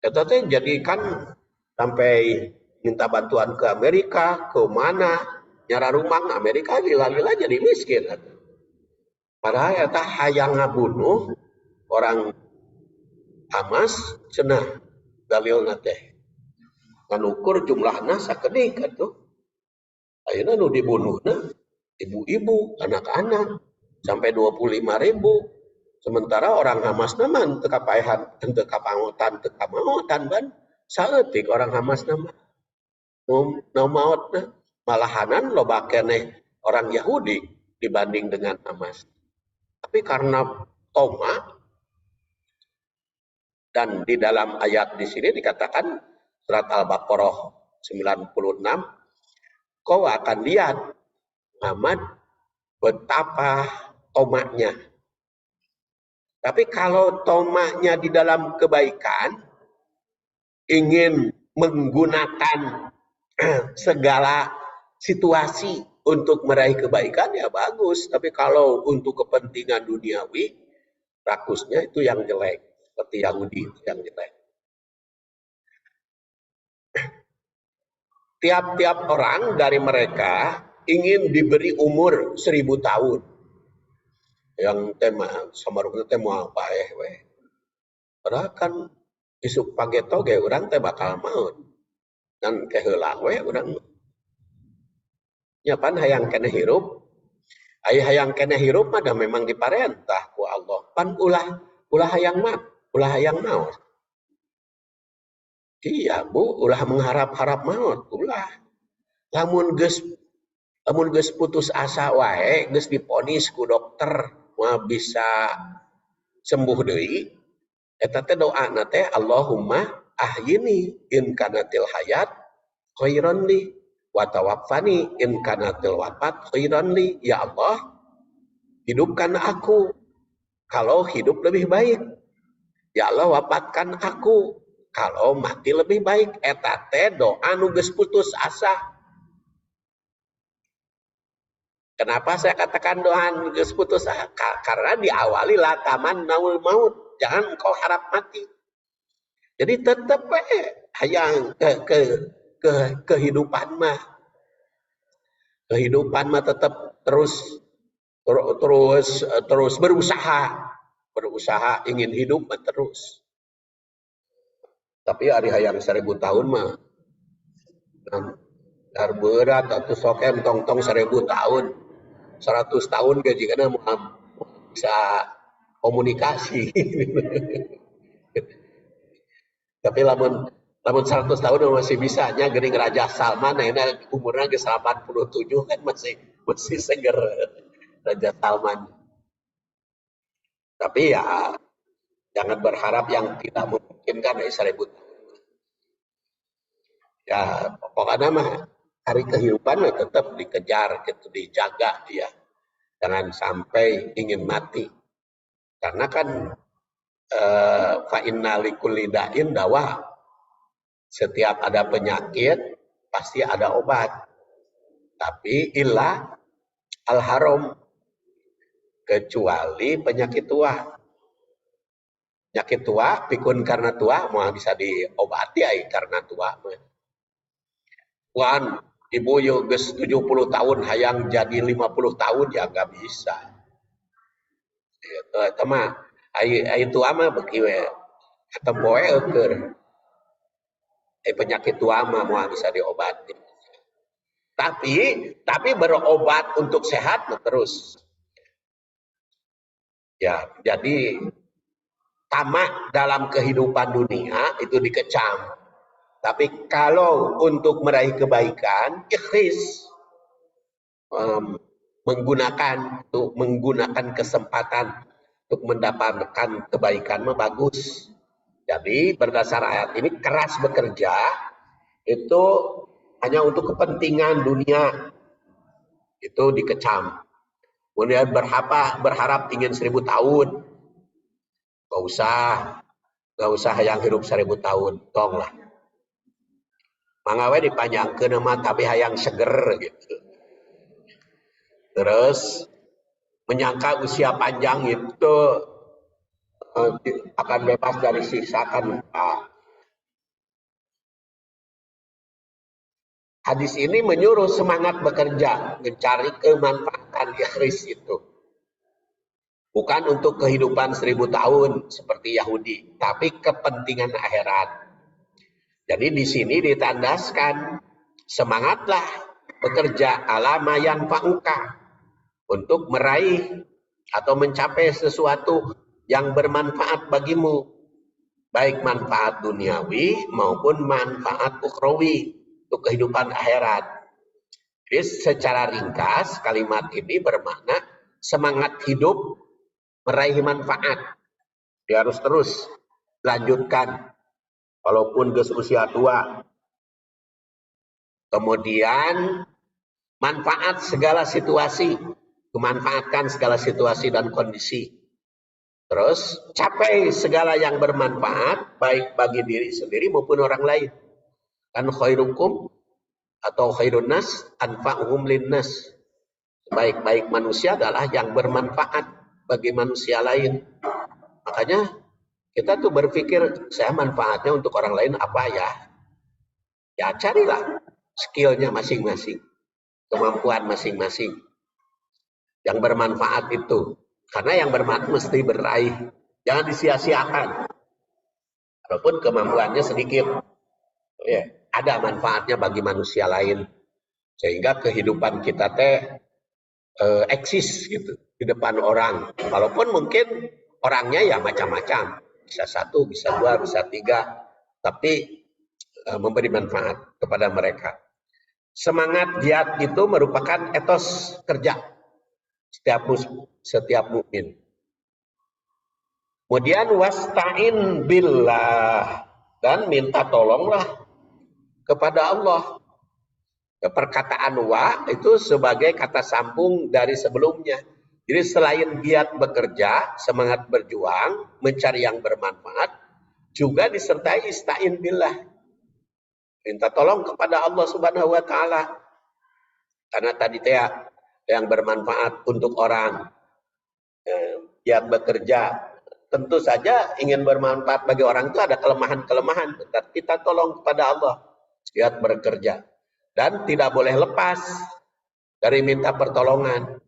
eta teh jadikan sampai minta bantuan ke Amerika, ke mana, nyara rumah Amerika lila-lila jadi miskin. Padahal eta hayang ngabunuh orang Hamas cenah dalilna teh. Ngan ukur jumlahna sakedik atuh. Ayeuna nu dibunuhna ibu-ibu, anak-anak sampai 25.000. Sementara orang Hamas naman teu kapaehan, teu kapangotan, teu kamaotan ban. Saeutik orang Hamas naman. No maut malahanan loba keneh orang Yahudi dibanding dengan Hamas. Tapi karena tomak dan di dalam ayat di sini dikatakan surat Al-Baqarah 96 kau akan lihat Muhammad betapa tomaknya. Tapi kalau tomaknya di dalam kebaikan ingin menggunakan segala situasi untuk meraih kebaikan ya bagus, tapi kalau untuk kepentingan duniawi rakusnya itu yang jelek, seperti Yahudi itu yang jelek. Tiap-tiap orang dari mereka ingin diberi umur 1000 tahun. Yang tema samaruna teh moal bae we. Padahal kan isuk pagetoge urang teh bakal maut. Dan keheula we urang nya pan hayang keneh hirup aya hayang keneh hirup mah dah memang diparentah ku Allah pan ulah hayang mah ulah hayang maut iya Bu ulah mengharap-harap maut ulah lamun geus putus asa wae geus diponis ku dokter mah bisa sembuh deui eta teh doana teh Allahumma ahyini in kanatil hayat khairan li wa tawaffani in kanatil wafat khairan li ya Allah hidupkan aku kalau hidup lebih baik ya Allah wafatkan aku kalau mati lebih baik eta teh doa nu geus putus asa. Kenapa saya katakan doa nu geus putus asa? Karena diawali la taman naul maut jangan engkau harap mati. Jadi tetap hayang kehidupan mah tetap terus berusaha ingin hidup mah terus. Tapi hari hayang 1000 tahun mah berat atau sok tong 1000 tahun 100 tahun gaji kana bisa komunikasi. Tapi lamun 100 tahun masih bisa nya geuning Raja Salman ayeuna umurna geus 87 kan masih seger Raja Salman. Tapi ya jangan berharap yang tidak memungkinkan 1000 tahun. Ya pokoknya mah hari kehidupan tetap dikejar gitu dijaga dia. Jangan sampai ingin mati. Karena kan fa inna likulli da'in dawa. Setiap ada penyakit pasti ada obat. Tapi illa al-haram kecuali penyakit tua. Penyakit tua, pikun karena tua, mau bisa diobati ay karena tua. Wan, ibu yo geus 70 tahun, hayang jadi 50 tahun, ya nggak bisa. Itu mah, ai tua mah beki we, ketempo we eukeur. Penyakit tua mah mau bisa diobati. Tapi berobat untuk sehat terus. Ya, jadi tamak dalam kehidupan dunia itu dikecam. Tapi kalau untuk meraih kebaikan, ikhlas menggunakan kesempatan untuk mendapatkan kebaikan mah bagus. Jadi berdasar ayat ini keras bekerja itu hanya untuk kepentingan dunia itu dikecam. Kemudian berharap ingin 1000 tahun, gak usah yang hidup 1000 tahun, tong lah. Mangawe dipanjangkeun nama tapi hayang seger gitu. Terus menyangka usia panjang itu akan bebas dari siksa kan. Hadis ini menyuruh semangat bekerja, mencari kemanfaatan ikhlas itu. Bukan untuk kehidupan 1000 tahun seperti Yahudi, tapi kepentingan akhirat. Jadi di sini ditandaskan semangatlah bekerja alama yang fa'uka untuk meraih atau mencapai sesuatu yang bermanfaat bagimu, baik manfaat duniawi maupun manfaat ukhrawi untuk kehidupan akhirat. Jadi secara ringkas kalimat ini bermakna semangat hidup meraih manfaat. Dia harus terus lanjutkan walaupun geus usia tua. Kemudian manfaat segala situasi, memanfaatkan segala situasi dan kondisi. Terus capai segala yang bermanfaat baik bagi diri sendiri maupun orang lain. Kan khairukum atau khairun nas anfa'uhum linnas. Baik-baik manusia adalah yang bermanfaat bagi manusia lain. Makanya kita tuh berpikir saya manfaatnya untuk orang lain apa ya? Ya carilah skillnya masing-masing, kemampuan masing-masing yang bermanfaat itu. Karena yang bermanfaat mesti beraih, jangan disia-siakan. Walaupun kemampuannya sedikit, ya, ada manfaatnya bagi manusia lain, sehingga kehidupan kita teh eksis gitu di depan orang. Walaupun mungkin orangnya ya macam-macam, bisa 1, bisa 2, bisa 3, tapi memberi manfaat kepada mereka. Semangat jihad itu merupakan etos kerja setiap mukmin. Kemudian wasta'in billah, dan minta tolonglah kepada Allah. Perkataan wa itu sebagai kata sambung dari sebelumnya. Jadi selain giat bekerja, semangat berjuang, mencari yang bermanfaat, juga disertai ista'in billah. Minta tolong kepada Allah Subhanahu wa taala. Karena tadi teh yang bermanfaat untuk orang. Giat bekerja, tentu saja ingin bermanfaat bagi orang itu ada kelemahan-kelemahan. Kita tolong kepada Allah, giat bekerja. Dan tidak boleh lepas dari minta pertolongan.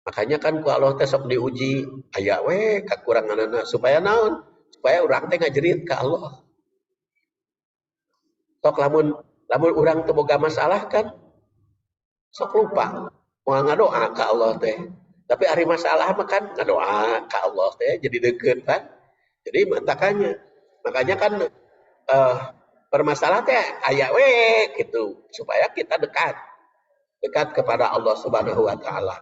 Makanya kan ku Allah teh sok diuji, aya we kakuranganana supaya naon? Supaya urang teh ngajerit ka Allah. Sok lamun urang teu boga masalah kan sok lupa mau ngadoa ka Allah teh. Tapi hari masalah mah kan ngadoa ka Allah teh jadi deukeut kan. Jadi makanya kan permasalahan teh aya we gitu supaya kita dekat kepada Allah Subhanahu wa taala.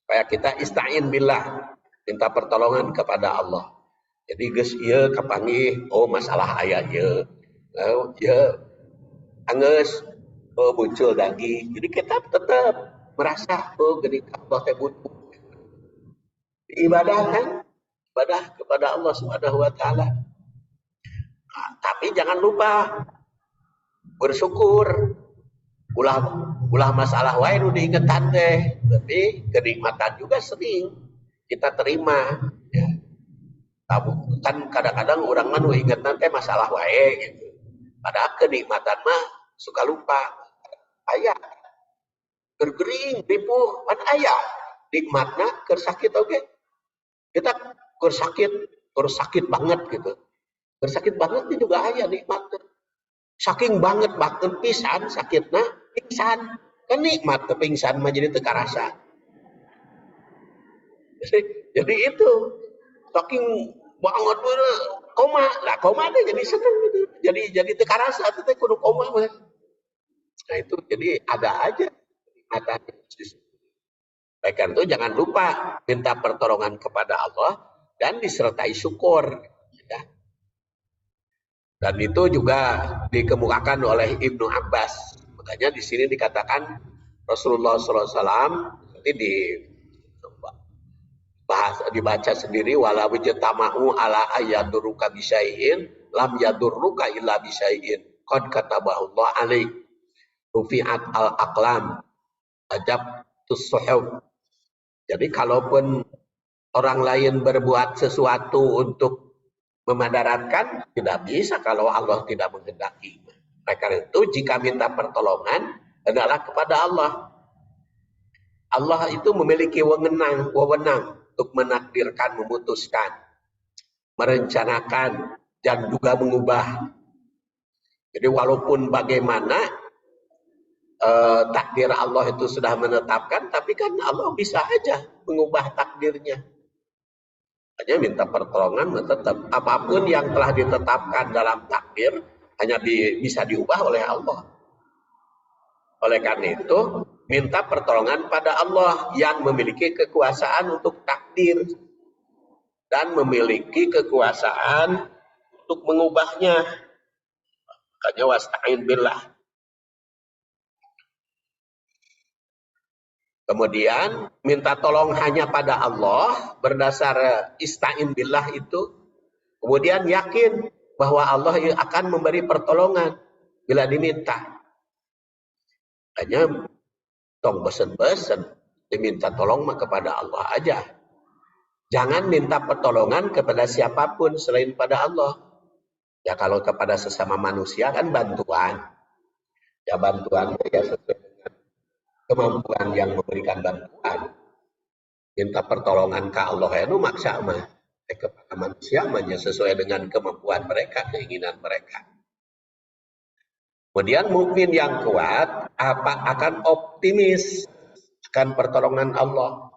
Supaya kita ista'in billah, minta pertolongan kepada Allah. Jadi geus ieu kapanggih masalah aya ieu. Ya anggeus muncul lagi. Jadi kita tetap merasa geuning Allah teh butuh. Ibadah kan? Ibadah kepada Allah Subhanahu wa taala. Tapi jangan lupa bersyukur. Ulah ulah masalah wae nu diingetan teh, tapi kenikmatan juga sering kita terima. Ya. Kan kadang-kadang orang mah nu ingetan teh masalah wae gitu. Padahal kenikmatan mah suka lupa. Aya gergering, ripuh, pan aya nikmatna keur sakit oge. Kita keur sakit banget gitu. Keur sakit banget itu juga aya nikmatna. Saking banget pisan sakitna pingsan. Kan nikmat ke pingsan mah jadi teu karasa. Jadi itu saking banget koma. Lah koma teh jadi seneng gitu. Jadi teu karasa teh kudu koma mah. Nah itu jadi ada aja nikmatan. Oleh karena itu jangan lupa minta pertolongan kepada Allah dan disertai syukur. Ya. Dan itu juga dikemukakan oleh Ibnu Abbas. Makanya di sini dikatakan Rasulullah SAW nanti dibaca sendiri wala wajtama'u ala ayaduruka bisyai'in lam yadurruka illa bisyai'in qad katabahu Allah alaik rufi'at al-aqlam ajab tus-suhuf. Jadi kalaupun orang lain berbuat sesuatu untuk memadaratkan, tidak bisa kalau Allah tidak menghendaki. Oleh karena itu, jika minta pertolongan adalah kepada Allah. Allah itu memiliki wewenang untuk menakdirkan, memutuskan, merencanakan, dan juga mengubah. Jadi walaupun bagaimana takdir Allah itu sudah menetapkan, tapi kan Allah bisa aja mengubah takdirnya. Hanya minta pertolongan tetap apapun yang telah ditetapkan dalam takdir hanya bisa diubah oleh Allah. Oleh karena itu minta pertolongan pada Allah yang memiliki kekuasaan untuk takdir dan memiliki kekuasaan untuk mengubahnya. Makanya wasta'in billah. Kemudian minta tolong hanya pada Allah berdasar ista'in billah itu. Kemudian yakin bahwa Allah akan memberi pertolongan bila diminta. Hanya tong besen-besen diminta tolong mah kepada Allah aja. Jangan minta pertolongan kepada siapapun selain pada Allah. Ya kalau kepada sesama manusia kan bantuan. Ya bantuan ya sesuai dengan kemampuan yang memberikan bantuan. Minta pertolongan ke Allah itu maksa mah kepada manusia mah sesuai dengan kemampuan mereka, keinginan mereka. Kemudian mukmin yang kuat akan optimis akan pertolongan Allah.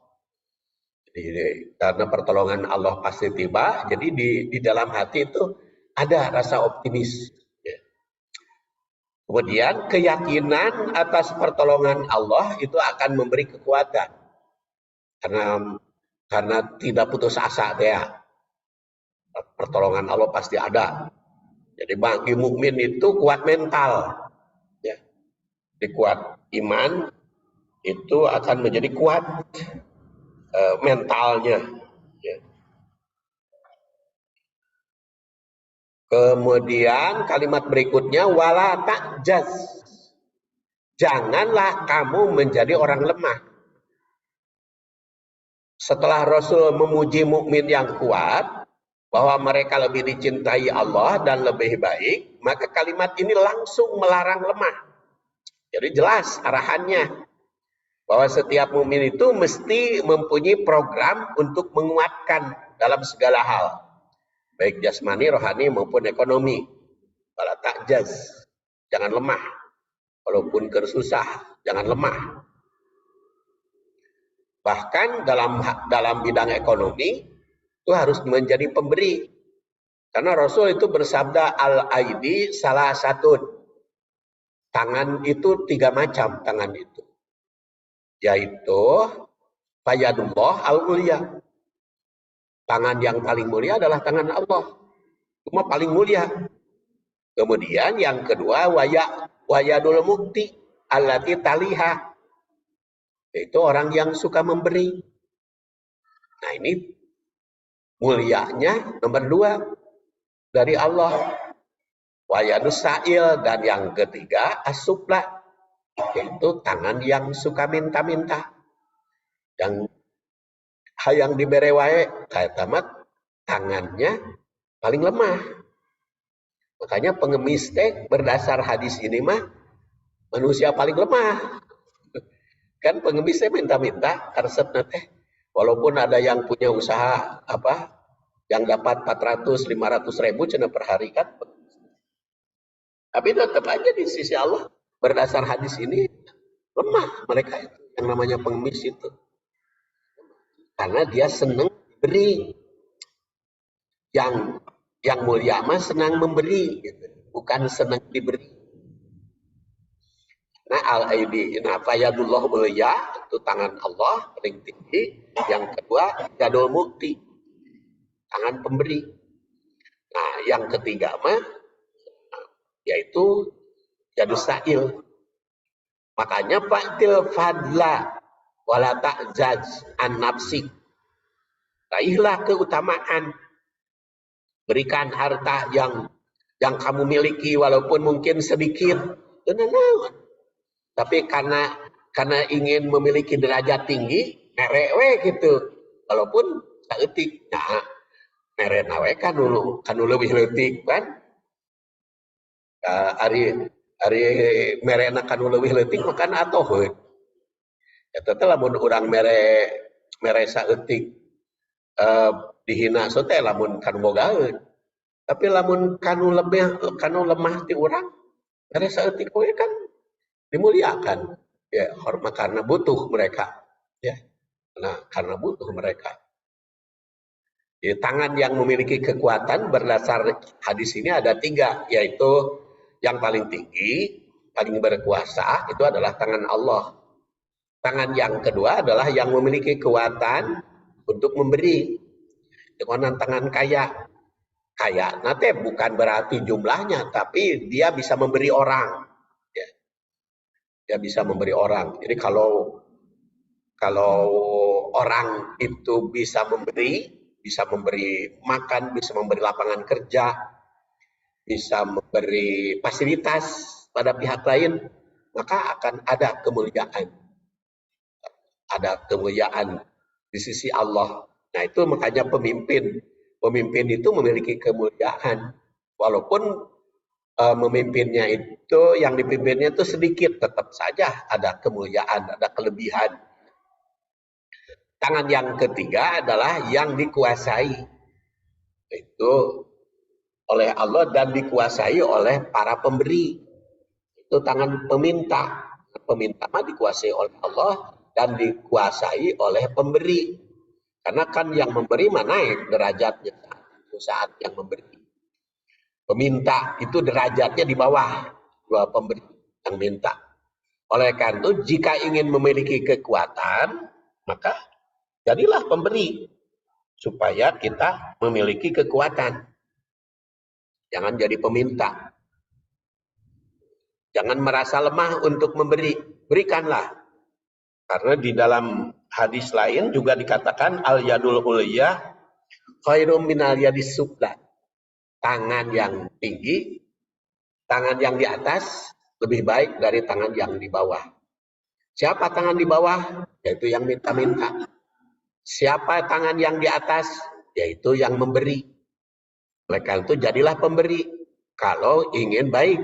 Jadi, karena pertolongan Allah pasti tiba, jadi di dalam hati itu ada rasa optimis. Kemudian keyakinan atas pertolongan Allah itu akan memberi kekuatan. Karena tidak putus asa ya. Pertolongan Allah pasti ada. Jadi bagi mukmin itu kuat mental. Ya. Jadi kuat iman itu akan menjadi kuat mentalnya. Ya. Kemudian kalimat berikutnya wala ta'jaz. Janganlah kamu menjadi orang lemah. Setelah Rasul memuji mukmin yang kuat bahwa mereka lebih dicintai Allah dan lebih baik, maka kalimat ini langsung melarang lemah. Jadi jelas arahannya bahwa setiap mukmin itu mesti mempunyai program untuk menguatkan dalam segala hal, baik jasmani, rohani maupun ekonomi. Wala ta'jaz, jangan lemah. Walaupun kersusah, jangan lemah. Bahkan dalam bidang ekonomi itu harus menjadi pemberi. Karena Rasul itu bersabda al-aidi salah satu. Tangan itu 3 macam tangan itu. Yaitu fayadullah al-mulia. Tangan yang paling mulia adalah tangan Allah. Cuma paling mulia. Kemudian yang kedua wayadul mukti allati taliha. Itu orang yang suka memberi. Nah ini mulianya nomor 2 dari Allah. Wayadus sa'il dan yang ketiga as-supla. yaitu tangan yang suka minta-minta, yang hayang dibere wae, kayak tamat tangannya paling lemah. Makanya pengemis teh berdasar hadis ini mah manusia paling lemah. Kan pengemisnya minta-minta karesepna teh. Walaupun ada yang punya usaha apa yang dapat 400 500 ribu cina per hari kan. Tapi tetap aja di sisi Allah berdasar hadis ini lemah mereka itu yang namanya pengemis itu. Karena dia senang beri. Yang mulia mah senang memberi gitu. Bukan senang diberi. Nah, al-aidi, nah fayadullah mulia itu tangan Allah paling tinggi. Yang kedua, jadul mukti, tangan pemberi. Nah, yang ketiga mah yaitu jadul sa'il. Makanya fa'til fadla wala ta'jaj an nafsik. Raihlah keutamaan. Berikan harta yang kamu miliki walaupun mungkin sedikit. Tapi karena ingin memiliki derajat tinggi, merek gitu. Walaupun saeutik, nah merek nawe kan dulu lebih leutik kan. Ari merek kan lebih leutik makan atoheun. Eta teh lamun urang mere saeutik dihina so teh lamun kan bogaeun. Tapi lamun kanu lemah ti urang mere saeutik we kan dimuliakan. Ya, hormat karena butuh mereka. Ya. Nah, karena butuh mereka. Jadi, tangan yang memiliki kekuatan berdasar hadis ini ada 3, yaitu yang paling tinggi, paling berkuasa itu adalah tangan Allah. Tangan yang kedua adalah yang memiliki kekuatan untuk memberi. Dengan tangan kaya. Kaya nanti bukan berarti jumlahnya, tapi dia bisa memberi orang. Ya. Dia bisa memberi orang. Jadi kalau orang itu bisa memberi makan, bisa memberi lapangan kerja, bisa memberi fasilitas pada pihak lain, maka akan ada kemuliaan. Ada kemuliaan di sisi Allah. Nah, itu makanya pemimpin itu memiliki kemuliaan. Walaupun memimpinnya itu, yang dipimpinnya itu sedikit, tetap saja ada kemuliaan, ada kelebihan. Tangan yang ketiga adalah yang dikuasai. Itu oleh Allah dan dikuasai oleh para pemberi. Itu tangan peminta. Peminta mah dikuasai oleh Allah dan dikuasai oleh pemberi. Karena kan yang memberi mah naik derajatnya saat yang memberi. Peminta itu derajatnya di bawah dua pemberi yang minta. Oleh karena itu jika ingin memiliki kekuatan, maka jadilah pemberi supaya kita memiliki kekuatan. Jangan jadi peminta. Jangan merasa lemah untuk memberi. Berikanlah. Karena di dalam hadis lain juga dikatakan al-yadul uliyah khairum minal yadis sufla. Tangan yang tinggi, tangan yang di atas lebih baik dari tangan yang di bawah. Siapa tangan di bawah? Yaitu yang minta-minta. Siapa tangan yang di atas? Yaitu yang memberi. Oleh karena itu jadilah pemberi kalau ingin baik,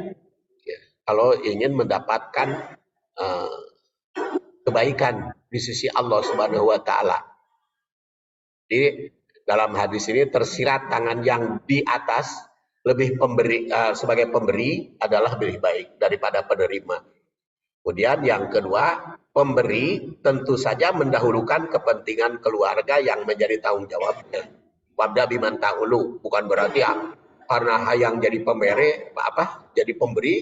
ya, kalau ingin mendapatkan kebaikan di sisi Allah Subhanahu wa taala. Jadi dalam hadis ini tersirat tangan yang di atas lebih sebagai pemberi adalah lebih baik daripada penerima. Kemudian yang kedua, pemberi tentu saja mendahulukan kepentingan keluarga yang menjadi tanggung jawabnya. Wabda biman ta'ulu, bukan berarti karena hayang jadi pemberi jadi pemberi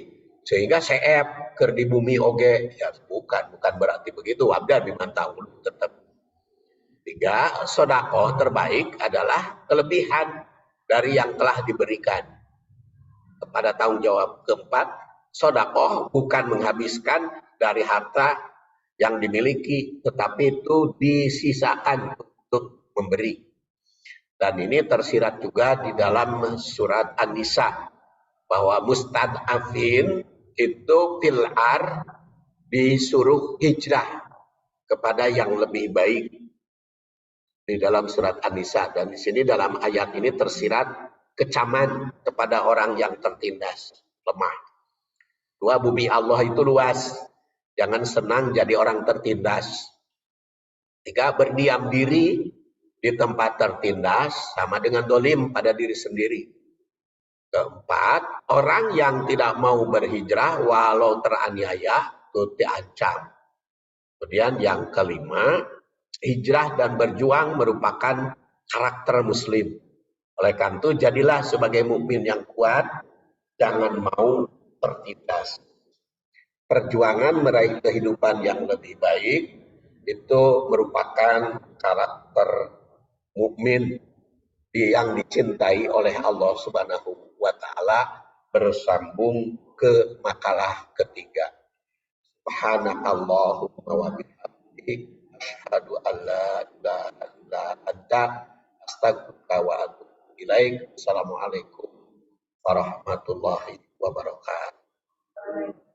sehingga seep keur di bumi oge, ya bukan berarti begitu. Wabda biman ta'ulu tetap. 3, sedekah terbaik adalah kelebihan dari yang telah diberikan kepada tanggung jawab. 4, sedekah bukan menghabiskan dari harta yang dimiliki, tetapi itu disisakan untuk memberi. Dan ini tersirat juga di dalam surat An-Nisa bahwa mustad'afin itu fil'ar disuruh hijrah kepada yang lebih baik di dalam surat An-Nisa, dan di sini dalam ayat ini tersirat kecaman kepada orang yang tertindas, lemah. Dua, bumi Allah itu luas, jangan senang jadi orang tertindas. Tiga, berdiam diri di tempat tertindas sama dengan dolim pada diri sendiri. Keempat, orang yang tidak mau berhijrah walau teraniaya itu diancam. Kemudian yang kelima, hijrah dan berjuang merupakan karakter muslim. Oleh karena itu, jadilah sebagai mukmin yang kuat, jangan mau tertindas. Perjuangan meraih kehidupan yang lebih baik itu merupakan karakter mukmin yang dicintai oleh Allah Subhanahu wa taala, bersambung ke makalah ketiga. Subhanakallahumma wa bihamdika asyhadu an la ilaha illa anta astaghfiruka wa atubu ilaik. Assalamualaikum warahmatullahi wabarakatuh.